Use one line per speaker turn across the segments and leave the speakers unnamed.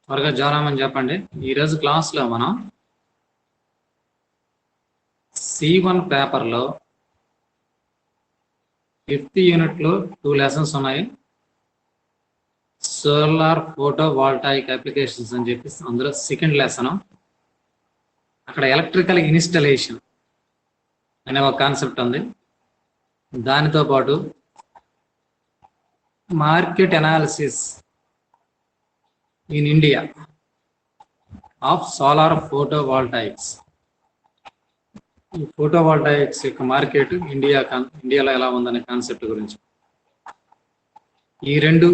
త్వరగా జాయిన్ అవ్వమని చెప్పండి. ఈరోజు క్లాస్లో మనం C1 పేపర్లో 5th యూనిట్లో 2 లెసన్స్ ఉన్నాయి. సోలార్ ఫోటో వాల్టాయిక్ అప్లికేషన్స్ అని చెప్పి అందులో సెకండ్ లెసన్. అక్కడ ఎలక్ట్రికల్ ఇన్స్టలేషన్ అనే ఒక కాన్సెప్ట్ ఉంది. దానితో పాటు market analysis in India of solar photovoltaics. ఈ ఫోటో వాల్టాయిక్స్ యొక్క మార్కెట్ ఇండియాలో ఎలా ఉందనే కాన్సెప్ట్ గురించి, ఈ రెండు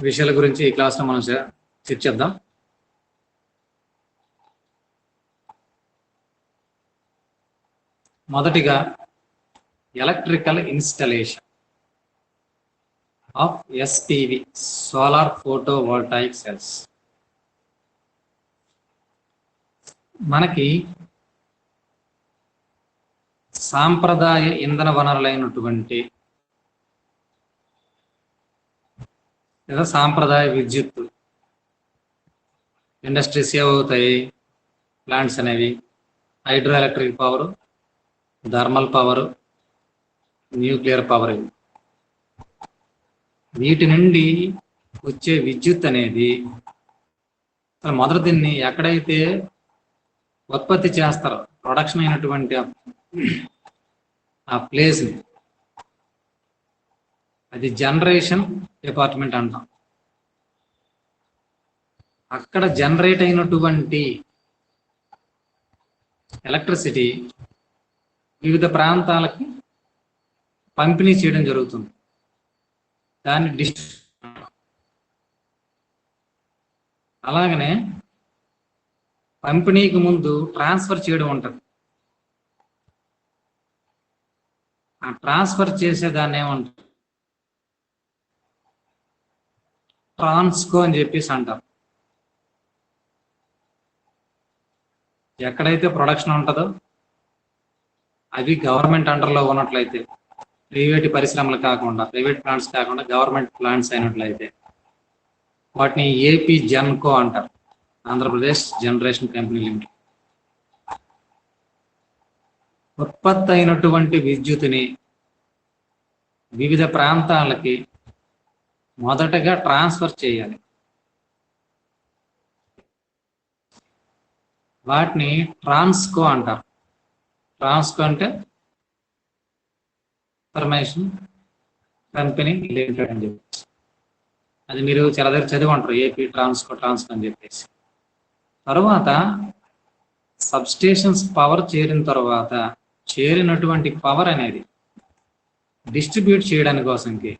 విషయాల గురించి ఈ క్లాస్లో మనం చర్చిద్దాం. మొదటిగా electrical installation of SPV solar photovoltaic cells. మనకి సాంప్రదాయ ఇంధన వనరులైనటువంటి లేదా సాంప్రదాయ విద్యుత్ ఇండస్ట్రీస్ ఏవవుతాయి, ప్లాంట్స్ అనేవి hydro electric power, thermal power, nuclear power. వీటి నుండి వచ్చే విద్యుత్ అనేది మొదట దీన్ని ఎక్కడైతే ఉత్పత్తి చేస్తారో ప్రొడక్షన్ అయినటువంటి ఆ ప్లేస్ని అది జనరేషన్ డిపార్ట్మెంట్ అంటాం. అక్కడ జనరేట్ అయినటువంటి ఎలక్ట్రిసిటీ వివిధ ప్రాంతాలకి పంపిణీ చేయడం జరుగుతుంది. దాన్ని అలాగనే పంపిణీకి ముందు ట్రాన్స్ఫర్ చేయడం ఉంటుంది. ఆ ట్రాన్స్ఫర్ చేసేదాన్ని ఏమంటారు, ట్రాన్స్కో అని చెప్పేసి అంటారు. ఎక్కడైతే ప్రొడక్షన్ ఉంటుందో అవి గవర్నమెంట్ అండర్లో ఉన్నట్లయితే, ప్రైవేట్ పరిశ్రమలు కాకుండా, ప్రైవేట్ ప్లాంట్స్ కాకుండా గవర్నమెంట్ ప్లాంట్స్ అయినట్లయితే వాటిని ఏపీ జెన్కో అంటారు, ఆంధ్రప్రదేశ్ జనరేషన్ కంపెనీ లిమిటెడ్. ఉత్పత్తి అయినటువంటి విద్యుత్తుని వివిధ ప్రాంతాలకి మొదటగా ట్రాన్స్ఫర్ చేయాలి. వాటిని ట్రాన్స్కో అంటారు. ట్రాన్స్కో అంటే ఇన్ఫర్మేషన్ కంపెనీ లిమిటెడ్ అని చెప్పేసి. అది మీరు చాలా దగ్గర చదివి ఉంటారు, ఏపీ ట్రాన్స్కో అని చెప్పేసి. తర్వాత సబ్స్టేషన్స్ పవర్ చేరిన తర్వాత చేరినటువంటి పవర్ అనేది డిస్ట్రిబ్యూట్ చేయడానికి కోసంకి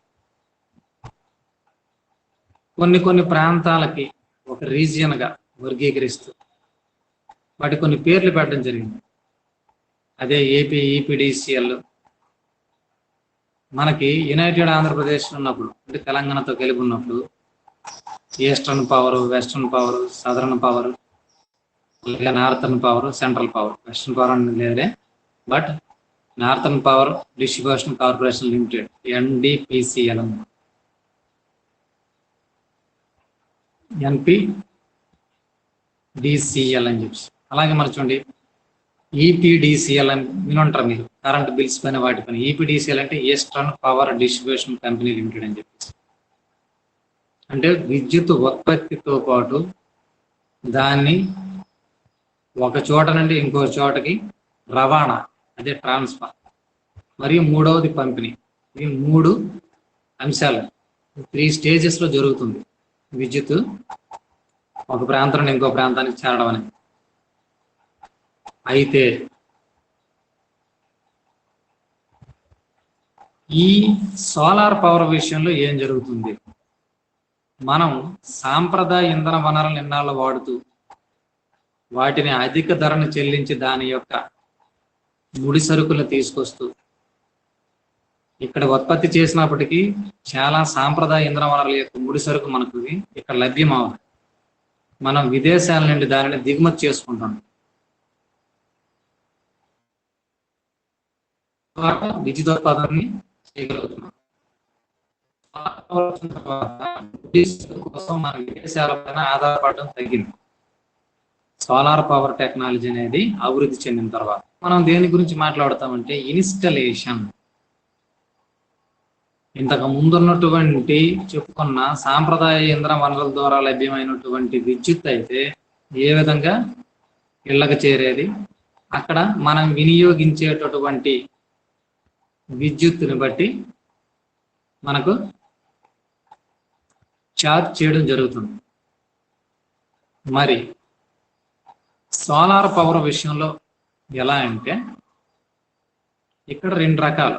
కొన్ని ప్రాంతాలకి ఒక రీజియన్గా వర్గీకరిస్తూ వాటి కొన్ని పేర్లు పెట్టడం జరిగింది. అదే ఏపీ EPDCL. మనకి యునైటెడ్ ఆంధ్రప్రదేశ్ ఉన్నప్పుడు, అంటే తెలంగాణతో కలిపి ఉన్నప్పుడు, eastern power, western power, southern power, అలాగే northern power, central power. Western power అనేది లేదే, but northern power distribution corporation limited NDPCL, NPDCL అని చెప్పి. అలాగే మరి చూడండి EPDCL అని వినుంటారు మీరు, కరెంట్ బిల్స్ పైన వాటి పైన. EPDCL అంటే eastern power distribution company limited అని చెప్పేసి. అంటే విద్యుత్ ఉత్పత్తితో పాటు దాన్ని ఒక చోట నుండి ఇంకో చోటకి రవాణా, అదే ట్రాన్స్ఫర్, మరియు మూడవది పంపిణీ. ఈ 3 అంశాలు 3 స్టేజెస్లో జరుగుతుంది విద్యుత్ ఒక ప్రాంతం నుండి ఇంకో ప్రాంతానికి చేరడం అనేది. అయితే ఈ సోలార్ పవర్ విషయంలో ఏం జరుగుతుంది, మనం సాంప్రదాయ ఇంధన వనరులను ఎన్నాళ్ళు వాడుతూ వాటిని అధిక ధరను చెల్లించి దాని యొక్క ముడి సరుకులను తీసుకొస్తూ ఇక్కడ ఉత్పత్తి చేసినప్పటికీ చాలా సాంప్రదాయ ఇంధన వనరుల యొక్క ముడి సరుకు మనకు ఇక్కడ లభ్యమవుతుంది. మనం విదేశాల నుండి దానిని దిగుమతి చేసుకుంటాం. విద్యుతోత్పాదనని చేయగలుగుతున్నాం. వచ్చిన తర్వాత విద్యుత్ కోసం మన విదేశాలపైన ఆధారపడడం తగ్గింది. సోలార్ పవర్ టెక్నాలజీ అనేది అభివృద్ధి చెందిన తర్వాత మనం దేని గురించి మాట్లాడతామంటే ఇన్స్టలేషన్. ఇంతకు ముందున్నటువంటి చెప్పుకున్న సాంప్రదాయ ఇంధన వనరుల ద్వారా లభ్యమైనటువంటి విద్యుత్ అయితే ఏ విధంగా ఇళ్ళకి చేరేది, అక్కడ మనం వినియోగించేటటువంటి విద్యుత్తుని బట్టి మనకు ఛార్జ్ చేయడం జరుగుతుంది. మరి సోలార్ పవర్ విషయంలో ఎలా అంటే ఇక్కడ రెండు రకాలు.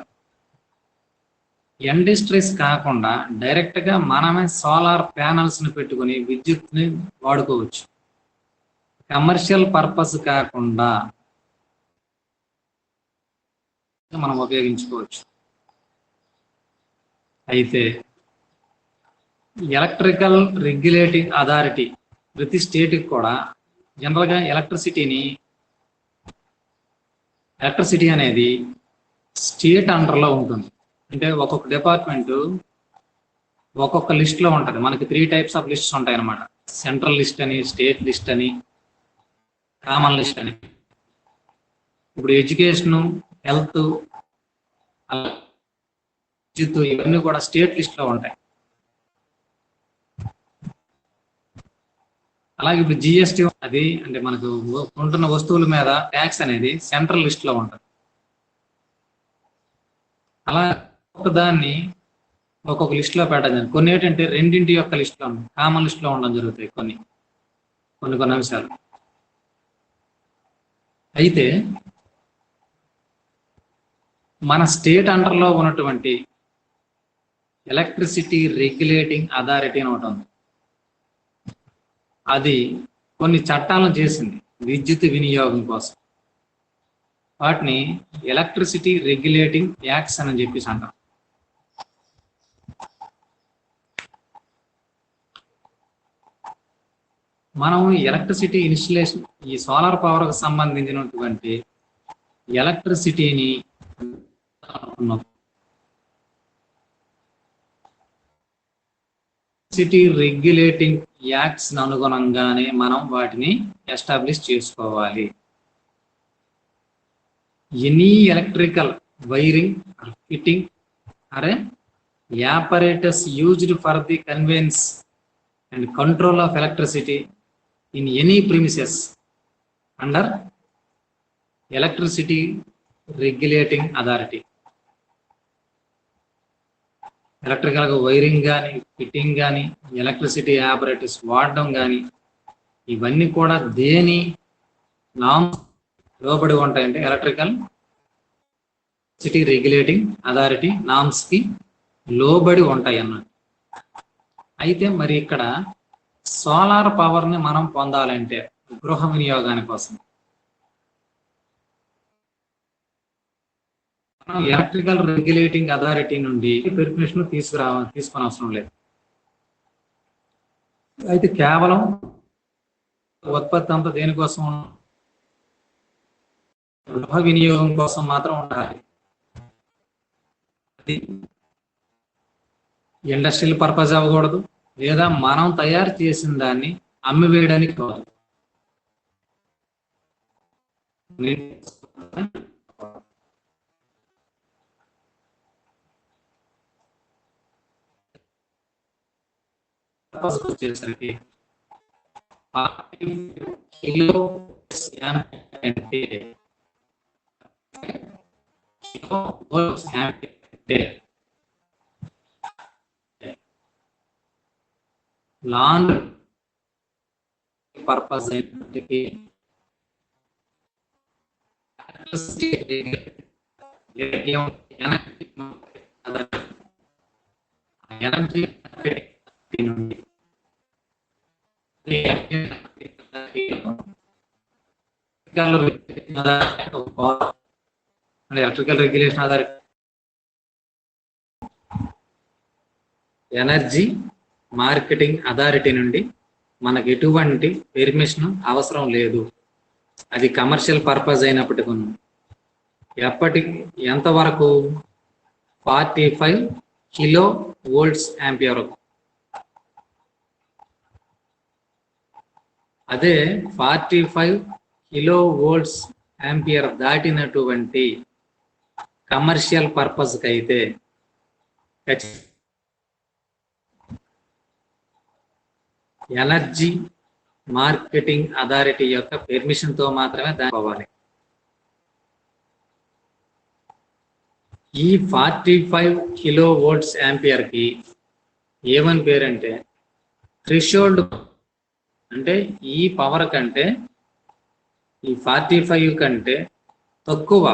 ఇండస్ట్రీస్ కాకుండా డైరెక్ట్గా మనమే సోలార్ ప్యానల్స్ని పెట్టుకుని విద్యుత్ని వాడుకోవచ్చు. కమర్షియల్ పర్పస్ కాకుండా మనం ఉపయోగించుకోవచ్చు. అయితే ఎలక్ట్రికల్ రెగ్యులేటింగ్ అథారిటీ ప్రతి స్టేట్కి కూడా జనరల్గా ఎలక్ట్రిసిటీ అనేది స్టేట్ అండర్లో ఉంటుంది. అంటే ఒక్కొక్క డిపార్ట్మెంట్ ఒక్కొక్క లిస్ట్లో ఉంటుంది. మనకి 3 టైప్స్ ఆఫ్ లిస్ట్స్ ఉంటాయి అన్నమాట. సెంట్రల్ లిస్ట్ అని, స్టేట్ లిస్ట్ అని, కామన్ లిస్ట్ అని. ఇప్పుడు ఎడ్యుకేషను, హెల్త్, విద్యుత్ ఇవన్నీ కూడా స్టేట్ లిస్ట్లో ఉంటాయి. అలాగే ఇప్పుడు జిఎస్టీ అది అంటే మనకు ఉంటున్న వస్తువుల మీద ట్యాక్స్ అనేది సెంట్రల్ లిస్ట్ లో ఉంటుంది. అలా దాన్ని ఒక్కొక్క లిస్ట్ లో పెట్టడం. కొన్ని ఏంటంటే రెండింటి యొక్క లిస్ట్ లో కామన్ లిస్ట్ లో ఉండడం జరుగుతాయి కొన్ని అంశాలు. అయితే మన స్టేట్ అండర్ లో ఉన్నటువంటి ఎలక్ట్రిసిటీ రెగ్యులేటింగ్ అథారిటీ అని ఒకటి ఉంది. అది కొన్ని చట్టాలను చేసింది విద్యుత్ వినియోగం కోసం. వాటిని ఎలక్ట్రిసిటీ రెగ్యులేటింగ్ యాక్ట్స్ అని చెప్పేసి అంటాం. మనం ఎలక్ట్రిసిటీ ఇన్స్టలేషన్, ఈ సోలార్ పవర్కి సంబంధించినటువంటి ఎలక్ట్రిసిటీని సిటీ రెగ్యులేటింగ్ యాక్ట్స్ అనుగుణంగానే మనం వాటిని ఎస్టాబ్లిష్ చేసుకోవాలి. ఎనీ ఎలక్ట్రికల్ వైరింగ్ ఫిట్టింగ్ అరే apparatus used for the conveyance and control of electricity in any premises under electricity regulating authority. Electrical wiring కానీ, ఫిట్టింగ్ కానీ, ఎలక్ట్రిసిటీ ఆపరేటర్స్ వాడడం కానీ ఇవన్నీ కూడా దేని నామ్స్ లోబడి ఉంటాయంటే electrical city regulating authority norms కి లోబడి ఉంటాయి అన్నమాట. అయితే మరి ఇక్కడ సోలార్ పవర్ ని మనం పొందాలంటే గృహ వినియోగాని కోసం ఎలక్ట్రికల్ రెగ్యులేటింగ్ అథారిటీ నుండి పర్మిషన్ తీసుకుని అవసరం లేదు. అయితే కేవలం ఉత్పత్తి అంతా దేనికోసం, గృహ వినియోగం కోసం మాత్రం ఉండాలి. అది ఇండస్ట్రియల్ పర్పస్ అవ్వకూడదు, లేదా మనం తయారు చేసిన దాన్ని అమ్మివేయడానికి కాదు. వచ్చేసరికి లాన్ పర్పస్ అయినప్పటికీ ఎనర్జీ నుండి electrical regulation authority energy marketing authority నుండి మనకు ఎటువంటి పర్మిషన్ అవసరం లేదు. అది కమర్షియల్ పర్పస్ అయినప్పటికీ ఎంతవరకు 45 కిలో వోల్ట్స్ యాంపియర్. అదే 45 కిలో వోల్ట్స్ యాంపియర్ దాటినటువంటి కమర్షియల్ పర్పస్కి అయితే ఎనర్జీ మార్కెటింగ్ అథారిటీ యొక్క పెర్మిషన్తో మాత్రమే దాన్ని పోవాలి. ఈ 45 కిలో వోల్ట్స్ యాంపియర్కి ఏమని పేరంటే థ్రెషోల్డ్. అంటే ఈ పవర్ కంటే ఈ 45 కంటే తక్కువ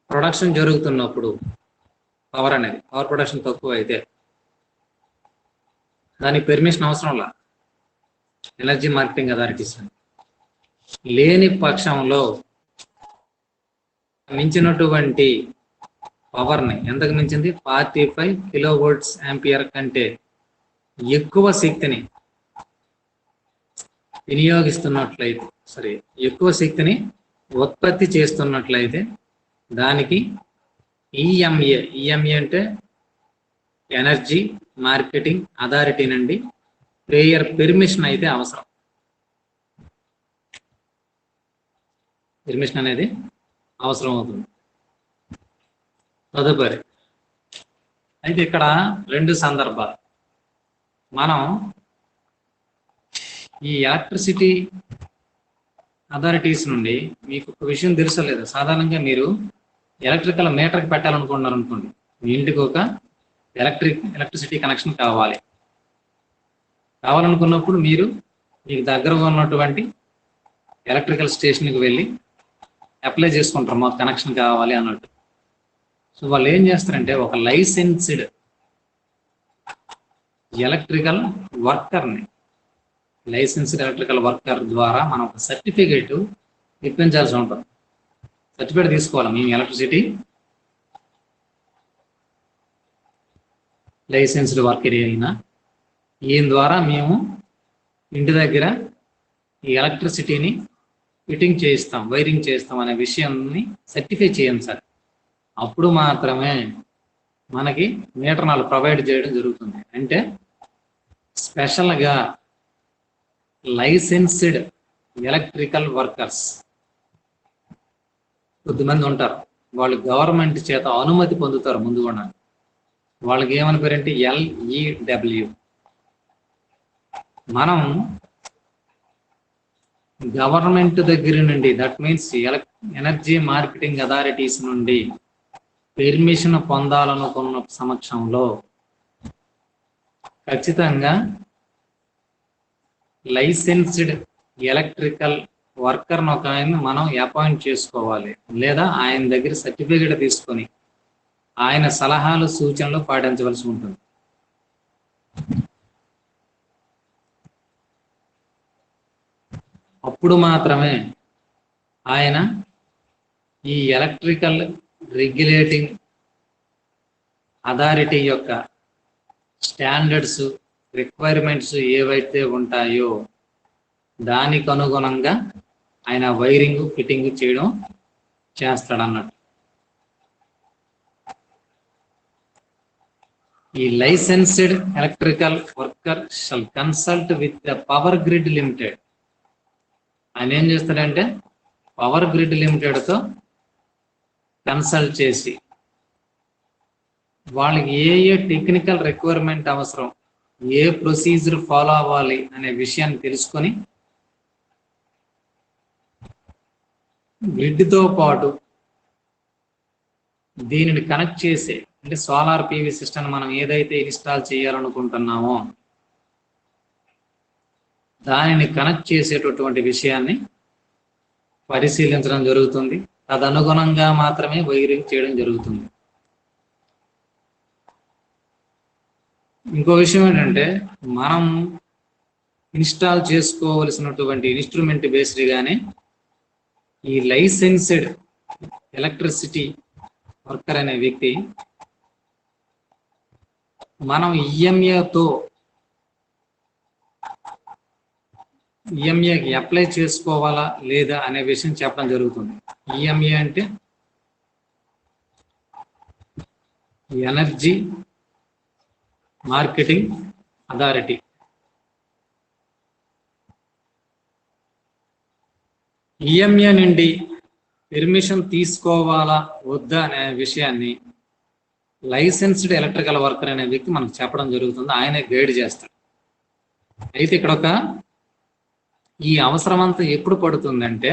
ప్రొడక్షన్ జరుగుతున్నప్పుడు పవర్ ప్రొడక్షన్ తక్కువ అయితే దానికి పెర్మిషన్ అవసరం లా ఎనర్జీ మార్కెటింగ్ అథారిటీస్. లేని పక్షంలో మించినటువంటి పవర్ని, ఎంతకు మించింది 45 కిలో వోల్ట్స్ యాంపియర్ కంటే ఎక్కువ శక్తిని వినియోగిస్తున్నట్లయితే, ఎక్కువ శక్తిని ఉత్పత్తి చేస్తున్నట్లయితే దానికి ఈఎంఏ అంటే ఎనర్జీ మార్కెటింగ్ అథారిటీ నుండి ప్రేయర్ పెర్మిషన్ అయితే అవసరం. పెర్మిషన్ అనేది అవసరం అవుతుంది. తదుపరి అయితే ఇక్కడ 2 సందర్భాలు. మనం ఈ ఎలక్ట్రిసిటీ అథారిటీస్ నుండి మీకు ఒక విషయం తెలుసలేదు. సాధారణంగా మీరు ఎలక్ట్రికల్ మీటర్కి పెట్టాలనుకున్నారు అనుకోండి, మీ ఇంటికి ఒక ఎలక్ట్రిసిటీ కనెక్షన్ కావాలనుకున్నప్పుడు మీకు దగ్గరగా ఉన్నటువంటి ఎలక్ట్రికల్ స్టేషన్కి వెళ్ళి అప్లై చేసుకుంటారు, మాకు కనెక్షన్ కావాలి అన్నట్టు. సో వాళ్ళు ఏం చేస్తారంటే ఒక లైసెన్స్డ్ ఎలక్ట్రికల్ వర్కర్ ద్వారా మనం ఒక సర్టిఫికేట్ ఇప్పించాల్సి ఉంటుంది. సర్టిఫికేట్ తీసుకోవాలి, మేము ఎలక్ట్రిసిటీ లైసెన్స్డ్ వర్కర్ అయినా ఈయన ద్వారా మేము ఇంటి దగ్గర ఈ ఎలక్ట్రిసిటీని ఫిట్టింగ్ చేయిస్తాం, వైరింగ్ చేస్తాం అనే విషయాన్ని సర్టిఫై చేయండి సార్. అప్పుడు మాత్రమే మనకి మీటర్ నాలు ప్రొవైడ్ చేయడం జరుగుతుంది. అంటే స్పెషల్గా లైసెన్స్డ్ ఎలక్ట్రికల్ వర్కర్స్ కొద్దిమంది ఉంటారు, వాళ్ళు గవర్నమెంట్ చేత అనుమతి పొందుతారు ముందుగా. వాళ్ళకి ఏమని పేరంటే LEW. మనం గవర్నమెంట్ దగ్గర నుండి, that means energy marketing authorities నుండి పెర్మిషన్ పొందాలనుకున్న సమక్షంలో ఖచ్చితంగా లైసెన్స్డ్ ఎలక్ట్రికల్ వర్కర్ను ఒక ఆయన మనం అపాయింట్ చేసుకోవాలి, లేదా ఆయన దగ్గర సర్టిఫికేట్ తీసుకొని ఆయన సలహాలు సూచనలు పాటించవలసి ఉంటుంది. అప్పుడు మాత్రమే ఆయన ఈ ఎలక్ట్రికల్ రెగ్యులేటింగ్ అథారిటీ యొక్క స్టాండర్డ్స్, రిక్వైర్మెంట్స్ ఏవైతే ఉంటాయో దానికి అనుగుణంగా ఆయన వైరింగ్ ఫిట్టింగ్ చేయడం చేస్తాడన్నట్టు. ఈ licensed electrical worker shall consult with the power grid limited. ఆయన ఏం చేస్తాడంటే పవర్ గ్రిడ్ లిమిటెడ్తో కన్సల్ట్ చేసి వాళ్ళకి ఏ టెక్నికల్ రిక్వైర్మెంట్ అవసరం, ఏ ప్రొసీజర్ ఫాలో అవ్వాలి అనే విషయాన్ని తెలుసుకొని గ్రిడ్తో పాటు దీనిని కనెక్ట్ చేసే, అంటే సోలార్ PV సిస్టమ్ మనం ఏదైతే ఇన్స్టాల్ చేయాలనుకుంటున్నామో దానిని కనెక్ట్ చేసేటటువంటి విషయాన్ని పరిశీలించడం జరుగుతుంది. తదనుగుణంగా మాత్రమే వైరింగ్ చేయడం జరుగుతుంది. ఇంకో విషయం ఏంటంటే మనం ఇన్స్టాల్ చేసుకోవలసినటువంటి ఇన్స్ట్రుమెంట్ బేస్డ్గానే ఈ లైసెన్స్డ్ ఎలక్ట్రిసిటీ వర్కర్ అనే వ్యక్తి మనం ఈఎంఏకి అప్లై చేసుకోవాలా లేదా అనే విషయం చెప్పడం జరుగుతుంది. ఈఎంఏ అంటే ఎనర్జీ మార్కెటింగ్ అథారిటీ. ఈఎంఏ నుండి పెర్మిషన్ తీసుకోవాలా వద్దా అనే విషయాన్ని లైసెన్స్డ్ ఎలక్ట్రికల్ వర్కర్ అనే వ్యక్తి మనకు చెప్పడం జరుగుతుంది. ఆయనే గైడ్ చేస్తాడు. అయితే ఇక్కడ ఈ అవసరం అంతా ఎప్పుడు పడుతుందంటే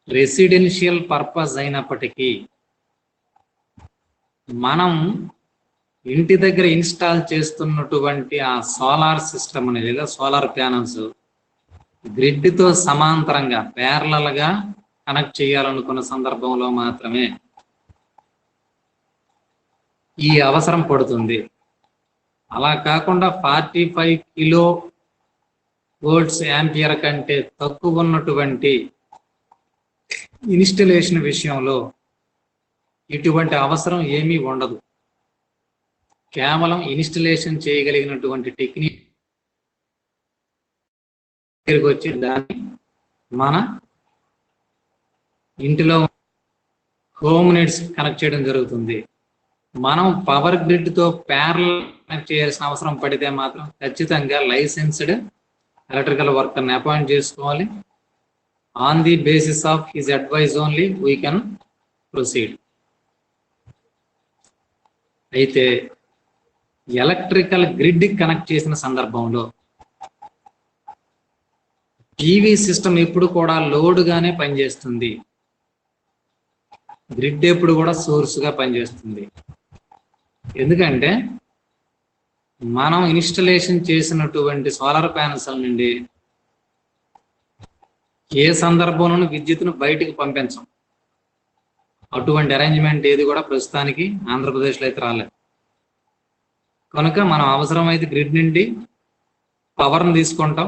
రెసిడెన్షియల్ పర్పస్ అయినప్పటికీ మనం ఇంటి దగ్గర ఇన్స్టాల్ చేస్తున్నటువంటి ఆ సోలార్ సిస్టమ్ అనేది లేదా సోలార్ ప్యానల్స్ గ్రిడ్తో సమాంతరంగా ప్యారలల్ గా కనెక్ట్ చేయాలనుకున్న సందర్భంలో మాత్రమే ఈ అవసరం పడుతుంది. అలా కాకుండా 45 కిలో వోల్ట్స్ యాంపియర్ కంటే తక్కువ ఉన్నటువంటి ఇన్స్టలేషన్ విషయంలో ఇటువంటి అవసరం ఏమీ ఉండదు. కేవలం ఇన్స్టలేషన్ చేయగలిగినటువంటి టెక్నిక్ వచ్చి దాన్ని మన ఇంటిలో హోమ్ నీడ్స్ కనెక్ట్ చేయడం జరుగుతుంది. మనం పవర్ గ్రిడ్ తో ప్యారలల్ కనెక్ట్ చేయాల్సిన అవసరం పడితే మాత్రం ఖచ్చితంగా లైసెన్స్డ్ ఎలక్ట్రికల్ వర్కర్ని అపాయింట్ చేసుకోవాలి. On the basis of his advice only we can proceed. అయితే ఎలక్ట్రికల్ గ్రిడ్ కనెక్ట్ చేసిన సందర్భంలో టీవీ సిస్టమ్ ఎప్పుడు కూడా లోడ్ గానే పనిచేస్తుంది. గ్రిడ్ ఎప్పుడు కూడా సోర్స్ గా పనిచేస్తుంది. ఎందుకంటే మనం ఇన్స్టలేషన్ చేసినటువంటి సోలార్ ప్యానల్స్ నుండి ఏ సందర్భంలోనూ విద్యుత్తును బయటికి పంపించం. అటువంటి అరేంజ్మెంట్ ఏది కూడా ప్రస్తుతానికి ఆంధ్రప్రదేశ్లో అయితే రాలేదు. కనుక మనం అవసరమైతే గ్రిడ్ నుండి పవర్ని తీసుకుంటాం.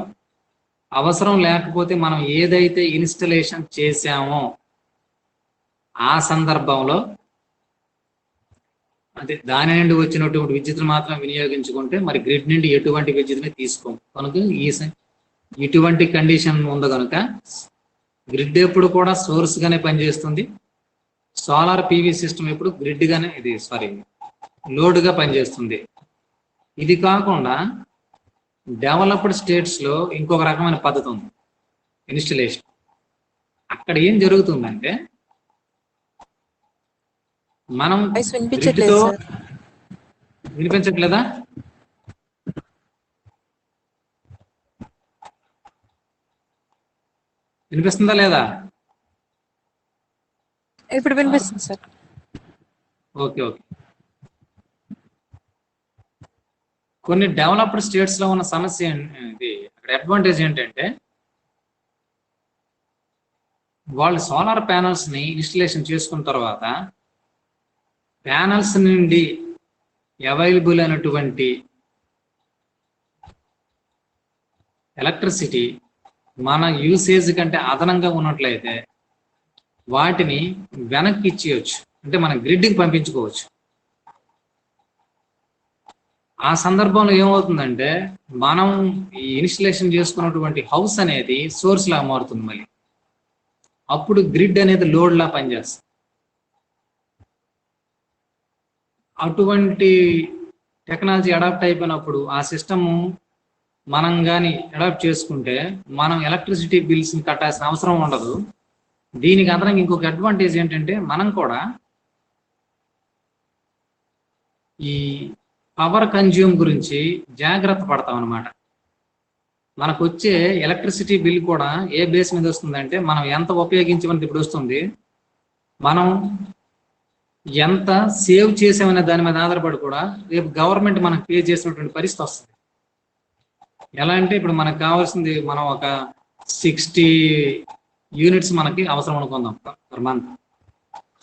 అవసరం లేకపోతే మనం ఏదైతే ఇన్స్టలేషన్ చేశామో ఆ సందర్భంలో అంటే దాని నుండి వచ్చినటువంటి విద్యుత్తును మాత్రం వినియోగించుకుంటే మరి గ్రిడ్ నుండి ఎటువంటి విద్యుత్తుని తీసుకోం. కనుక ఇటువంటి కండిషన్ ఉంది కనుక గ్రిడ్ ఎప్పుడు కూడా సోర్స్ గానే పనిచేస్తుంది. సోలార్ పీవీ సిస్టమ్ ఎప్పుడు గ్రిడ్ గానే లోడ్ గా పనిచేస్తుంది. ఇది కాకుండా డెవలప్డ్ స్టేట్స్ లో ఇంకొక రకమైన పద్ధతి ఉంది ఇన్స్టలేషన్. అక్కడ ఏం జరుగుతుందంటే మనం వినిపించట్లేదా? వినిపిస్తుందా లేదా?
ఇప్పుడు వినిపిస్తుంది సార్.
ఓకే. కొన్ని డెవలప్డ్ స్టేట్స్ లో ఉన్న సమస్య ఇది అక్కడ అడ్వాంటేజ్ ఏంటంటే వాళ్ళు సోలార్ ప్యానల్స్ ని ఇన్స్టలేషన్ చేసుకున్న తర్వాత ప్యానల్స్ నుండి అవైలబుల్ అయినటువంటి ఎలక్ట్రిసిటీ మన యూసేజ్ కంటే అదనంగా ఉన్నట్లయితే వాటిని వెనక్కి ఇచ్చేయచ్చు, అంటే మన గ్రిడ్కి పంపించుకోవచ్చు. ఆ సందర్భంలో ఏమవుతుందంటే మనం ఈ ఇన్స్టలేషన్ చేసుకున్నటువంటి హౌస్ అనేది సోర్స్ లా మారుతుంది. మళ్ళీ అప్పుడు గ్రిడ్ అనేది లోడ్ లా పనిచేస్తుంది. అటువంటి టెక్నాలజీ అడాప్ట్ అయిపోయినప్పుడు ఆ సిస్టమ్ మనం కానీ అడాప్ట్ చేసుకుంటే మనం ఎలక్ట్రిసిటీ బిల్స్ కట్టాల్సిన అవసరం ఉండదు. దీనికి అదనంగా ఇంకొక అడ్వాంటేజ్ ఏంటంటే మనం కూడా ఈ పవర్ కన్జ్యూమ్ గురించి జాగ్రత్త పడతాం అన్నమాట. మనకు వచ్చే ఎలక్ట్రిసిటీ బిల్ కూడా ఏ బేస్ మీద వస్తుందంటే మనం ఎంత ఉపయోగించమని ఇప్పుడు వస్తుంది, మనం ఎంత సేవ్ చేసామనే దాని మీద ఆధారపడి కూడా రేపు గవర్నమెంట్ మనకు పే చేసినటువంటి పరిస్థితి వస్తుంది. ఎలా అంటే ఇప్పుడు మనకు కావాల్సింది మనం ఒక 60 యూనిట్స్ మనకి అవసరం అనుకుందాం పర్ మంత్.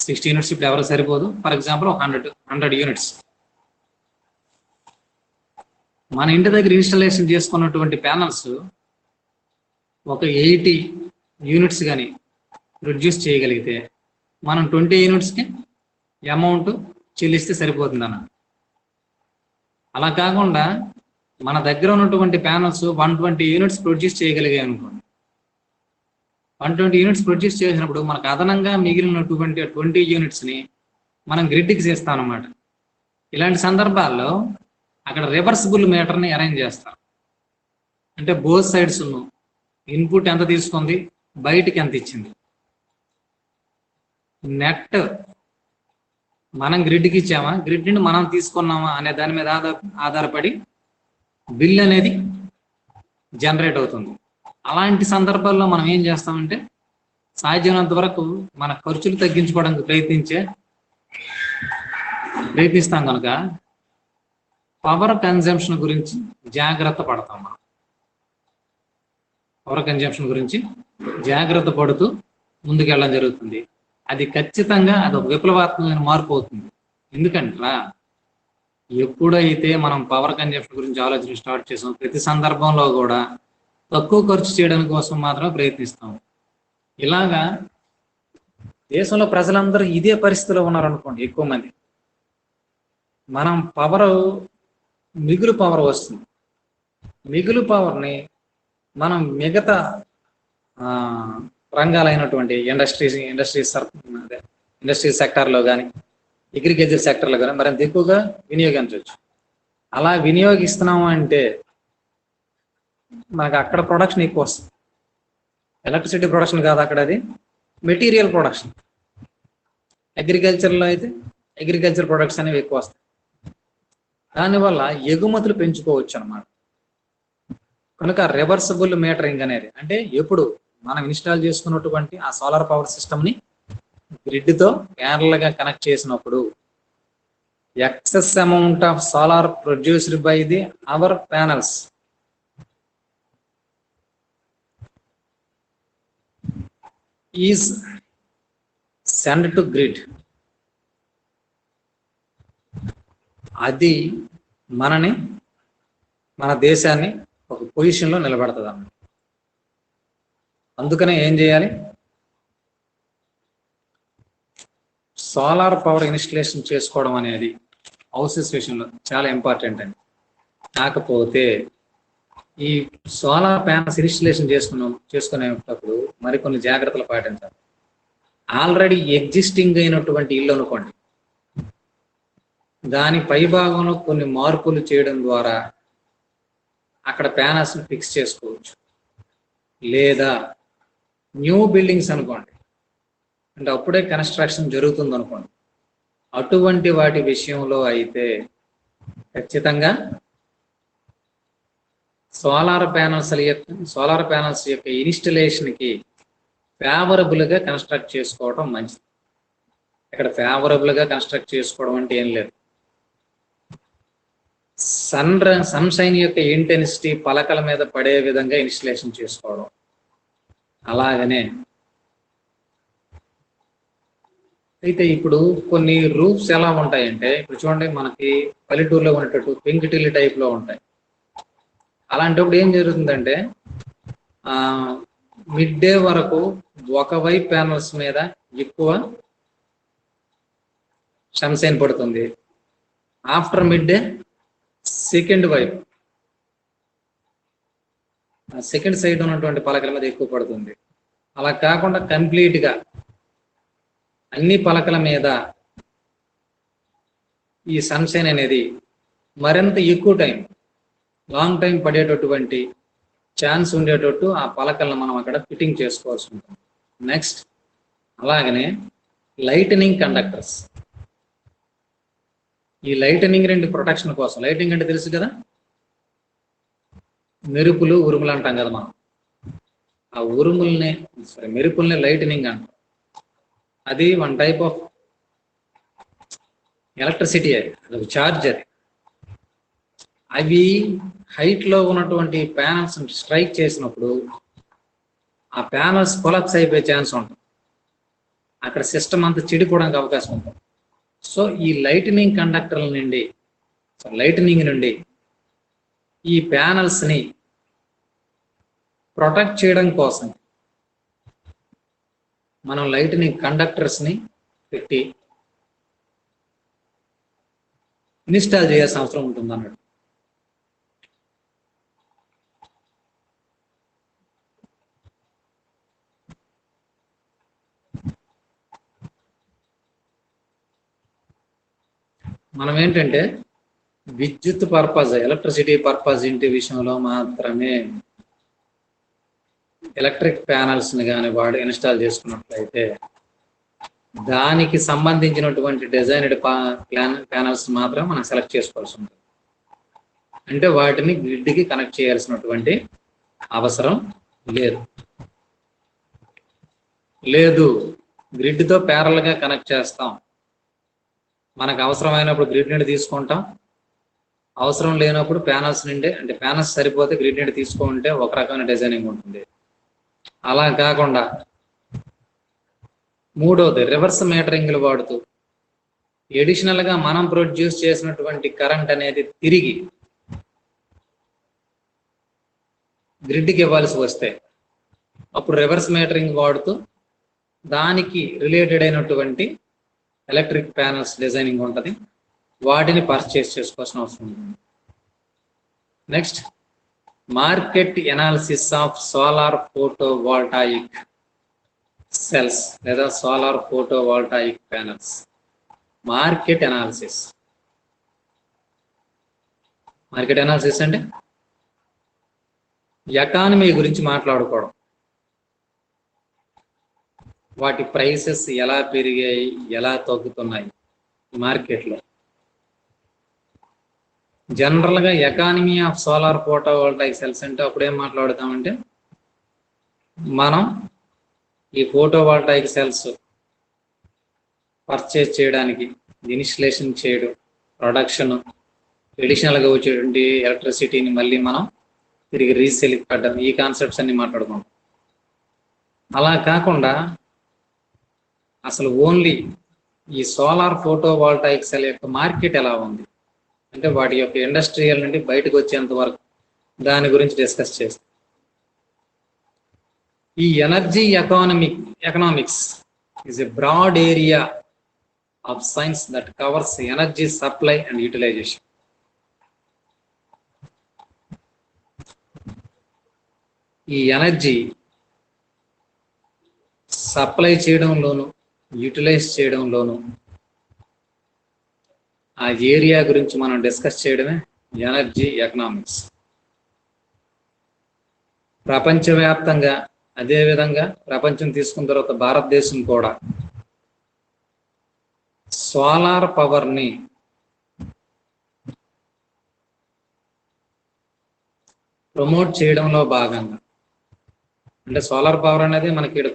60 యూనిట్స్ ఇప్పుడు ఎవరు సరిపోదు. ఫర్ ఎగ్జాంపుల్ 100 యూనిట్స్ మన ఇంటి దగ్గర ఇన్స్టాలేషన్ చేసుకున్నటువంటి ప్యానల్స్ ఒక 80 యూనిట్స్ కానీ ప్రొడ్యూస్ చేయగలిగితే మనం 20 యూనిట్స్కి అమౌంట్ చెల్లిస్తే సరిపోతుంది అన్న. అలా కాకుండా మన దగ్గర ఉన్నటువంటి ప్యానల్స్ 120 యూనిట్స్ ప్రొడ్యూస్ చేయగలిగాయి అనుకోండి. 120 యూనిట్స్ ప్రొడ్యూస్ చేసినప్పుడు మనకు అదనంగా మిగిలినటువంటి 20 యూనిట్స్ని మనం గ్రిడ్కి చేస్తాం అనమాట. ఇలాంటి సందర్భాల్లో అక్కడ రివర్సిబుల్ మీటర్ని అరేంజ్ చేస్తారు. అంటే బోత్ సైడ్స్ ఇన్పుట్ ఎంత తీసుకుంది, బయటికి ఎంత ఇచ్చింది, నెట్ మనం గ్రిడ్కి ఇచ్చామా, గ్రిడ్ నుండి మనం తీసుకున్నామా అనే దాని మీద ఆధారపడి బిల్ అనేది జనరేట్ అవుతుంది. అలాంటి సందర్భాల్లో మనం ఏం చేస్తామంటే సాధ్యమైనంత వరకు మన ఖర్చులు తగ్గించుకోవడానికి ప్రయత్నిస్తాం కనుక పవర్ కన్జంప్షన్ గురించి జాగ్రత్త పడతాం. మనం పవర్ కన్జంప్షన్ గురించి జాగ్రత్త పడుతూ ముందుకెళ్ళడం జరుగుతుంది. అది ఖచ్చితంగా అది ఒక విప్లవాత్మకమైన మార్పు అవుతుంది. ఎందుకంటే ఎప్పుడైతే మనం పవర్ కన్జంప్షన్ గురించి ఆలోచన స్టార్ట్ చేసాం, ప్రతి సందర్భంలో కూడా తక్కువ ఖర్చు చేయడానికి కోసం మాత్రమే ప్రయత్నిస్తాం. ఇలాగా దేశంలో ప్రజలందరూ ఇదే పరిస్థితిలో ఉన్నారనుకోండి. ఎక్కువ మంది మనం మిగులు పవర్ వస్తుంది. మిగులు పవర్ని మనం మిగతా రంగాలైనటువంటి ఇండస్ట్రీ సెక్టార్లో కానీ అగ్రికల్చర్ సెక్టర్లో కానీ మరింత ఎక్కువగా వినియోగించవచ్చు. అలా వినియోగిస్తున్నాము అంటే మనకు అక్కడ ప్రొడక్షన్ ఎక్కువ వస్తుంది. ఎలక్ట్రిసిటీ ప్రొడక్షన్ కాదు అక్కడ, అది మెటీరియల్ ప్రొడక్షన్. అగ్రికల్చర్లో అయితే అగ్రికల్చర్ ప్రొడక్ట్స్ అనేవి ఎక్కువ వస్తాయి. దానివల్ల ఎగుమతులు పెంచుకోవచ్చు అన్నమాట. కనుక రివర్సిబుల్ మీటరింగ్ అనేది అంటే ఎప్పుడు మనం ఇన్స్టాల్ చేసుకున్నటువంటి ఆ సోలార్ పవర్ సిస్టమ్ని గ్రిడ్తో ప్యారల్గా కనెక్ట్ చేసినప్పుడు excess amount of solar produced by our panels is send to grid. అది మన దేశాన్ని ఒక పొజిషన్లో నిలబెడుతుంది అన్నమాట. అందుకనే ఏం చేయాలి, సోలార్ పవర్ ఇన్స్టలేషన్ చేసుకోవడం అనేది హౌసెస్ విషయంలో చాలా ఇంపార్టెంట్ అండి. కాకపోతే ఈ సోలార్ ప్యానల్స్ ఇన్స్టలేషన్ చేసుకునేటప్పుడు మరికొన్ని జాగ్రత్తలు పాటించాలి. ఆల్రెడీ ఎగ్జిస్టింగ్ అయినటువంటి ఇల్లు అనుకోండి, దాని పై భాగంలో కొన్ని మార్పులు చేయడం ద్వారా అక్కడ ప్యానల్స్ ఫిక్స్ చేసుకోవచ్చు. లేదా న్యూ బిల్డింగ్స్ అనుకోండి, అంటే అప్పుడే కన్స్ట్రక్షన్ జరుగుతుంది అనుకోండి, అటువంటి వాటి విషయంలో అయితే ఖచ్చితంగా సోలార్ ప్యానల్స్ యొక్క ఇన్స్టలేషన్కి ఫేవరబుల్గా కన్స్ట్రక్ట్ చేసుకోవడం మంచిది. ఇక్కడ ఫేవరబుల్గా కన్స్ట్రక్ట్ చేసుకోవడం అంటే ఏం లేదు, సన్షైన్ యొక్క ఇంటెన్సిటీ పలకల మీద పడే విధంగా ఇన్స్టలేషన్ చేసుకోవడం. అలాగనే అయితే ఇప్పుడు కొన్ని రూఫ్స్ ఎలా ఉంటాయంటే, ఇప్పుడు చూడండి మనకి పల్లెటూరులో ఉండేటట్టు పెంకుటిల్లి టైప్లో ఉంటాయి. అలాంటప్పుడు ఏం జరుగుతుందంటే మిడ్ డే వరకు ఒకవైపు ప్యానల్స్ మీద ఎక్కువ సన్షైన్ పడుతుంది. ఆఫ్టర్ మిడ్ డే సెకండ్ వైపు సెకండ్ సైడ్ ఉన్నటువంటి పలకల మీద ఎక్కువ పడుతుంది. అలా కాకుండా కంప్లీట్గా అన్ని పలకల మీద ఈ సన్షైన్ అనేది మరింత ఎక్కువ టైం లాంగ్ టైం పడేటటువంటి ఛాన్స్ ఉండేటట్టు ఆ పలకలను మనం అక్కడ ఫిట్టింగ్ చేసుకోవాల్సి ఉంటుంది. నెక్స్ట్ అలాగనే లైటనింగ్ కండక్టర్స్. ఈ లైటనింగ్ రెండు ప్రొటెక్షన్ కోసం, లైటింగ్ అంటే తెలుసు కదా, మెరుపులు ఉరుములు అంటాం కదా మనం, ఆ మెరుపుల్ని లైటనింగ్ అంటాం. అది వన్ టైప్ ఆఫ్ ఎలక్ట్రిసిటీ, అది చార్జ్. అవి హైట్లో ఉన్నటువంటి ప్యానల్స్ స్ట్రైక్ చేసినప్పుడు ఆ ప్యానల్స్ కొలాప్స్ అయిపోయే ఛాన్స్ ఉంటుంది. అక్కడ సిస్టమ్ అంతా చెడిపోవడానికి అవకాశం ఉంటుంది. సో ఈ లైటనింగ్ నుండి ఈ ప్యానల్స్ని ప్రొటెక్ట్ చేయడం కోసం మనం లైటనింగ్ కండక్టర్స్ని పెట్టి ఇన్స్టాల్ చేయాల్సిన అవసరం ఉంటుంది అన్నట్టు. మనం ఏంటంటే విద్యుత్ పర్పస్, ఎలక్ట్రిసిటీ పర్పస్ ఇంటి విషయంలో మాత్రమే ఎలక్ట్రిక్ ప్యానల్స్ని కానీ వాడు ఇన్స్టాల్ చేసుకున్నట్లయితే దానికి సంబంధించినటువంటి డిజైన్డ్ ప్యానల్స్ మాత్రం మనం సెలెక్ట్ చేసుకోవాల్సి ఉంటుంది. అంటే వాటిని గ్రిడ్కి కనెక్ట్ చేయాల్సినటువంటి అవసరం లేదు. గ్రిడ్తో ప్యారల్గా కనెక్ట్ చేస్తాం. మనకు అవసరమైనప్పుడు గ్రిడ్ నుండి తీసుకుంటాం, అవసరం లేనప్పుడు ప్యానల్స్ నుండి, అంటే ప్యానల్స్ సరిపోతే గ్రిడ్ నుండి తీసుకుంటే ఒక రకమైన డిజైనింగ్ ఉంటుంది. అలా కాకుండా మూడోది రివర్స్ మీటరింగ్లు వాడుతూ ఎడిషనల్గా మనం ప్రొడ్యూస్ చేసినటువంటి కరెంట్ అనేది తిరిగి గ్రిడ్కి ఇవ్వాల్సి వస్తే అప్పుడు రివర్స్ మీటరింగ్ వాడుతూ దానికి రిలేటెడ్ అయినటువంటి ఎలక్ట్రిక్ ప్యానల్స్ డిజైనింగ్ ఉంటుంది. వాటిని పర్చేస్ చేసుకోవాల్సిన అవసరం ఉంటుంది. Next, market analysis of solar photovoltaic cells లేదా solar photovoltaic panels. Market analysis అంటే ఎకానమీ గురించి మాట్లాడుకోవడం. వాటి ప్రైసెస్ ఎలా పెరిగాయి, ఎలా తగ్గుతున్నాయి మార్కెట్లో. జనరల్గా economy of solar photovoltaic cells అంటే అప్పుడు ఏం మాట్లాడుతామంటే మనం ఈ ఫోటోవోల్టాయిక్ సెల్స్ పర్చేజ్ చేయడానికి, ఇన్స్టలేషన్ చేయడం, ప్రొడక్షన్, ఎడిషనల్గా వచ్చేటువంటి ఎలక్ట్రిసిటీని మళ్ళీ మనం తిరిగి రీసేల్కి పెట్టడం, ఈ కాన్సెప్ట్స్ అన్ని మాట్లాడుకుంటాం. అలా కాకుండా అసలు ఓన్లీ ఈ సోలార్ ఫోటోవోల్టాయిక్ సెల్ యొక్క మార్కెట్ ఎలా ఉంది అంటే వాటి యొక్క ఇండస్ట్రియల్ నుండి బయటకు వచ్చేంత వరకు దాని గురించి డిస్కస్ చేస్తాం. ఈ energy economics is a broad area of science that covers energy supply and utilization. ఈ ఎనర్జీ సప్లై చేయడంలోను యూటిలైజ్ చేయడంలోను ఆ ఏరియా గురించి మనం డిస్కస్ చేయడమే ఎనర్జీ ఎకనామిక్స్. ప్రపంచవ్యాప్తంగా అదేవిధంగా ప్రపంచం తీసుకున్న తర్వాత భారతదేశం కూడా సోలార్ పవర్ని ప్రమోట్ చేయడంలో భాగంగా, అంటే సోలార్ పవర్ అనేది మనకి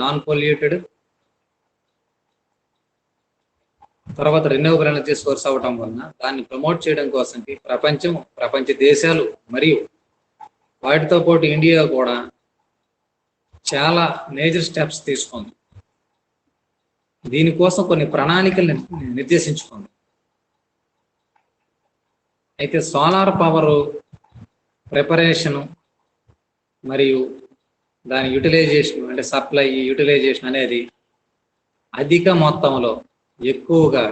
నాన్ పొల్యూటెడ్, తర్వాత రెన్యూవబుల్ ఎనర్జీ సోర్స్ అవ్వటం వలన దాన్ని ప్రమోట్ చేయడం కోసం ప్రపంచ దేశాలు మరియు వాటితో పాటు ఇండియా కూడా చాలా మేజర్ స్టెప్స్ తీసుకుంది. దీనికోసం కొన్ని ప్రణాళికలు నిర్దేశించుకుంది. అయితే సోలార్ పవర్ ప్రిపరేషను మరియు దాని యూటిలైజేషన్, అంటే సప్లై యూటిలైజేషన్ అనేది అధిక మొత్తంలో ఎక్కువగా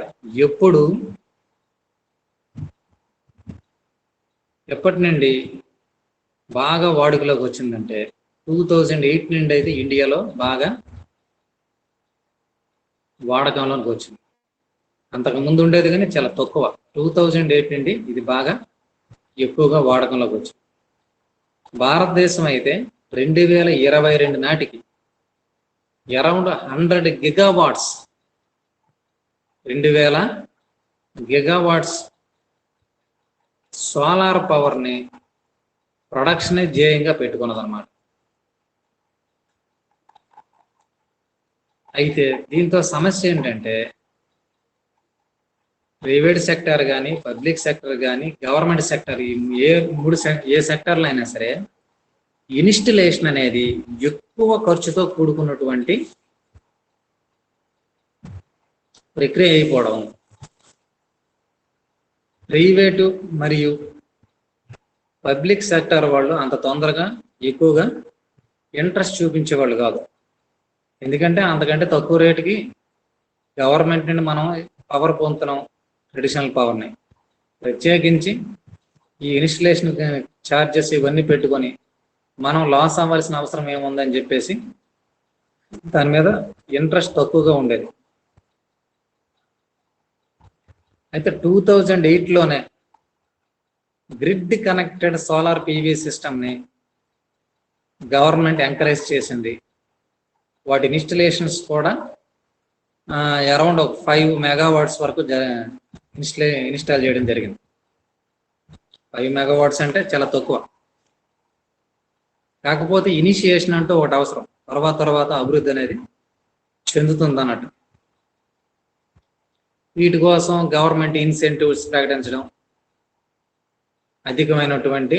ఎప్పటి నుండి బాగా వాడుకలోకి వచ్చిందంటే 2008 నుండి అయితే ఇండియాలో బాగా వాడకంలోకి వచ్చింది. అంతకు ముందు ఉండేది కానీ చాలా తక్కువ. 2008 నుండి ఇది బాగా ఎక్కువగా వాడకంలోకి వచ్చింది. భారతదేశం అయితే 2022 నాటికి అరౌండ్ 100 గిగావాట్స్ 2000 గిగావాట్స్ సోలార్ పవర్ని ప్రొడక్షనే ధ్యేయంగా పెట్టుకున్నదన్నమాట. అయితే దీంతో సమస్య ఏంటంటే ప్రైవేట్ సెక్టర్ కానీ, పబ్లిక్ సెక్టర్ కానీ, గవర్నమెంట్ సెక్టర్, ఏ సెక్టర్లో అయినా సరే ఇన్స్టలేషన్ అనేది ఎక్కువ ఖర్చుతో కూడుకున్నటువంటి ప్రక్రియ అయిపోవడం. ప్రైవేటు మరియు పబ్లిక్ సెక్టర్ వాళ్ళు అంత తొందరగా ఎక్కువగా ఇంట్రెస్ట్ చూపించేవాళ్ళు కాదు. ఎందుకంటే అంతకంటే తక్కువ రేటుకి గవర్నమెంట్ నుండి మనం పవర్ పొందుతున్నాం, ట్రెడిషనల్ పవర్ని. ప్రత్యేకించి ఈ ఇన్స్టలేషన్ ఛార్జెస్ ఇవన్నీ పెట్టుకొని మనం లాస్ అవ్వాల్సిన అవసరం ఏముందని చెప్పేసి దాని మీద ఇంట్రెస్ట్ తక్కువగా ఉండేది. అయితే 2008లోనే గ్రిడ్ కనెక్టెడ్ సోలార్ పీవీ సిస్టమ్ని గవర్నమెంట్ ఎంకరేజ్ చేసింది. వాటి ఇన్స్టలేషన్స్ కూడా అరౌండ్ 5 మెగావాట్స్ వరకు ఇన్స్టాల్ చేయడం జరిగింది. 5 మెగావాట్స్ అంటే చాలా తక్కువ. కాకపోతే ఇనిషియేషన్ అంటూ ఒకటి అవసరం, తర్వాత అభివృద్ధి అనేది చెందుతుంది అన్నట్టు. వీటి కోసం గవర్నమెంట్ ఇన్సెంటివ్స్ ప్రకటించడం, అధికమైనటువంటి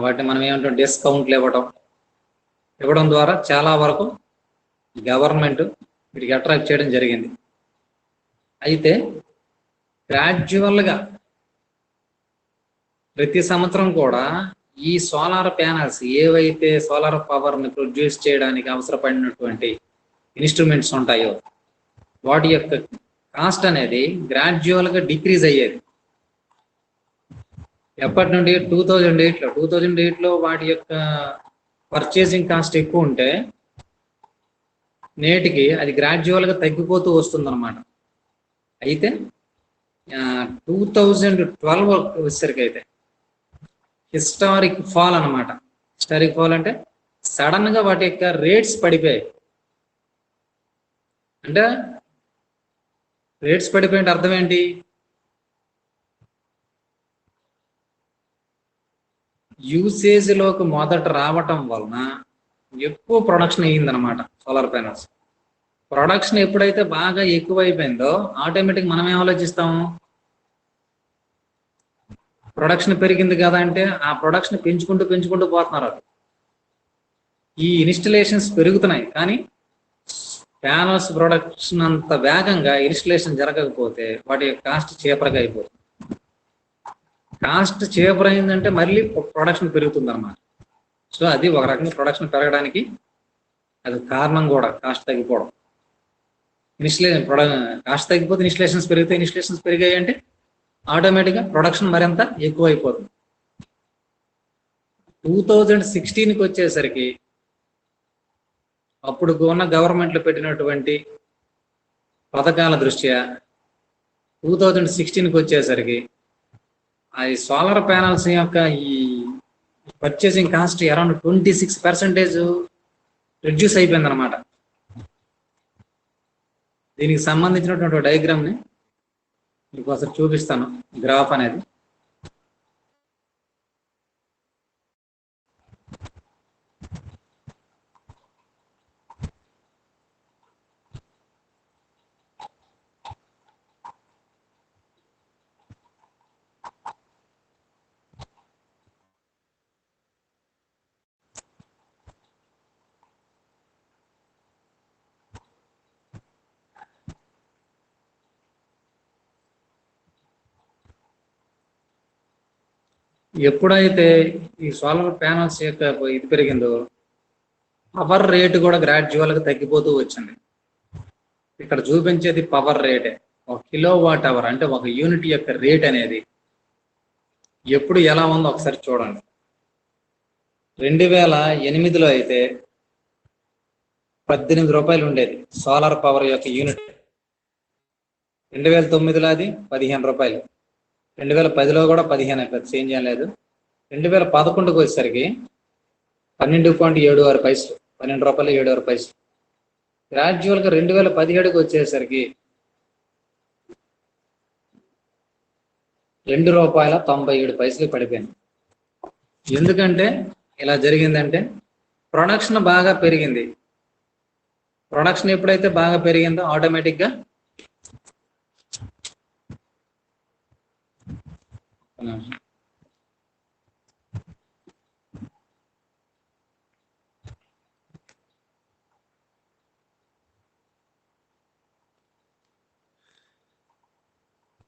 వాటిని మనం ఏమంటాం డిస్కౌంట్లు ఇవ్వడం ద్వారా చాలా వరకు గవర్నమెంట్ వీటికి అట్రాక్ట్ చేయడం జరిగింది. అయితే గ్రాడ్యువల్గా ప్రతి సంవత్సరం కూడా ఈ సోలార్ ప్యానల్స్ ఏవైతే సోలార్ పవర్ని ప్రొడ్యూస్ చేయడానికి అవసరపడినటువంటి ఇన్స్ట్రుమెంట్స్ ఉంటాయో వాటి యొక్క కాస్ట్ అనేది గ్రాడ్యువల్గా డిక్రీజ్ అయ్యేది. ఎప్పటి నుండి 2008లో వాటి యొక్క పర్చేసింగ్ కాస్ట్ ఎక్కువ ఉంటే నేటికి అది గ్రాడ్యువల్గా తగ్గిపోతూ వస్తుందన్నమాట. అయితే 2012 వచ్చేసరికి అయితే హిస్టారిక్ ఫాల్ అనమాట. హిస్టారిక్ ఫాల్ అంటే సడన్ గా వాటి యొక్క రేట్స్ పడిపోయాయి. అంటే రేట్స్ పడిపోయిన అర్థం ఏంటి? యూసేజ్లోకి మొదట రావటం వలన ఎక్కువ ప్రొడక్షన్ అయ్యిందనమాట సోలార్ ప్యానల్స్. ప్రొడక్షన్ ఎప్పుడైతే బాగా ఎక్కువ అయిపోయిందో ఆటోమేటిక్ మనం ఏం ఆలోచిస్తాము, ప్రొడక్షన్ పెరిగింది కదా అంటే ఆ ప్రొడక్షన్ పెంచుకుంటూ పోతున్నారు. ఈ ఇన్స్టలేషన్స్ పెరుగుతున్నాయి కానీ ప్యానల్స్ ప్రొడక్షన్ అంత వేగంగా ఇన్స్టలేషన్ జరగకపోతే వాటి కాస్ట్ చీపర్గా అయిపోతుంది. కాస్ట్ చీపర్ అయిందంటే మళ్ళీ ప్రొడక్షన్ పెరుగుతుంది అన్నమాట. సో అది ఒక రకంగా ప్రొడక్షన్ పెరగడానికి అది కారణం కూడా, కాస్ట్ తగ్గిపోవడం. కాస్ట్ తగ్గిపోతే ఇన్స్టలేషన్స్ పెరుగుతాయి, ఇన్స్టలేషన్స్ పెరిగాయి అంటే ఆటోమేటిక్గా ప్రొడక్షన్ మరింత ఎక్కువ అయిపోతుంది. 2016కి వచ్చేసరికి అప్పుడు ఉన్న గవర్నమెంట్లు పెట్టినటువంటి పథకాల దృష్ట్యా 2016కి వచ్చేసరికి ఈ సోలార్ ప్యానల్స్ యొక్క ఈ పర్చేసింగ్ కాస్ట్ అరౌండ్ 26% రిడ్యూస్ అయిపోయింది అనమాట. దీనికి సంబంధించినటువంటి డయాగ్రామ్ని మీకు ఒకసారి చూపిస్తాను. గ్రాఫ్ అనేది ఎప్పుడైతే ఈ సోలార్ ప్యానల్స్ యొక్క ఇది పెరిగిందో పవర్ రేటు కూడా గ్రాడ్యువల్గా తగ్గిపోతూ వచ్చింది. ఇక్కడ చూపించేది పవర్ రేటే. 1 కిలోవాట్ అవర్ అంటే 1 యూనిట్ యొక్క రేట్ అనేది ఎప్పుడు ఎలా ఉందో ఒకసారి చూడండి. 2008లో అయితే 18 రూపాయలు ఉండేది సోలార్ పవర్ యొక్క యూనిట్. 2009లో అది 15 రూపాయలు. 2010లో కూడా 15 అయిపోయింది, చేంజ్ ఏం లేదు. 2011కి వచ్చేసరికి 12.76 పైసలు, 12 రూపాయలు 76 పైసలు. గ్రాడ్యువల్గా 2017కి వచ్చేసరికి ₹2.97 పడిపోయింది. ఎందుకంటే ఇలా జరిగిందంటే ప్రొడక్షన్ బాగా పెరిగింది. ప్రొడక్షన్ ఎప్పుడైతే బాగా పెరిగిందో ఆటోమేటిక్గా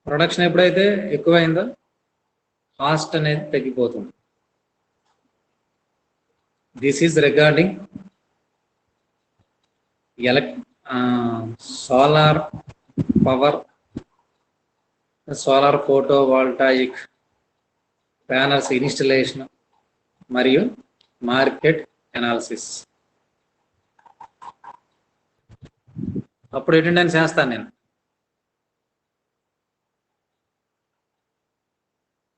ప్రొడక్షన్ ఎప్పుడైతే ఎక్కువైందో కాస్ట్ అనేది తగ్గిపోతుంది. This is regarding solar power, solar photovoltaic panels installation మరియు మార్కెట్ అనాలిసిస్. అప్పుడు అటెండెన్స్ చేస్తాను నేను.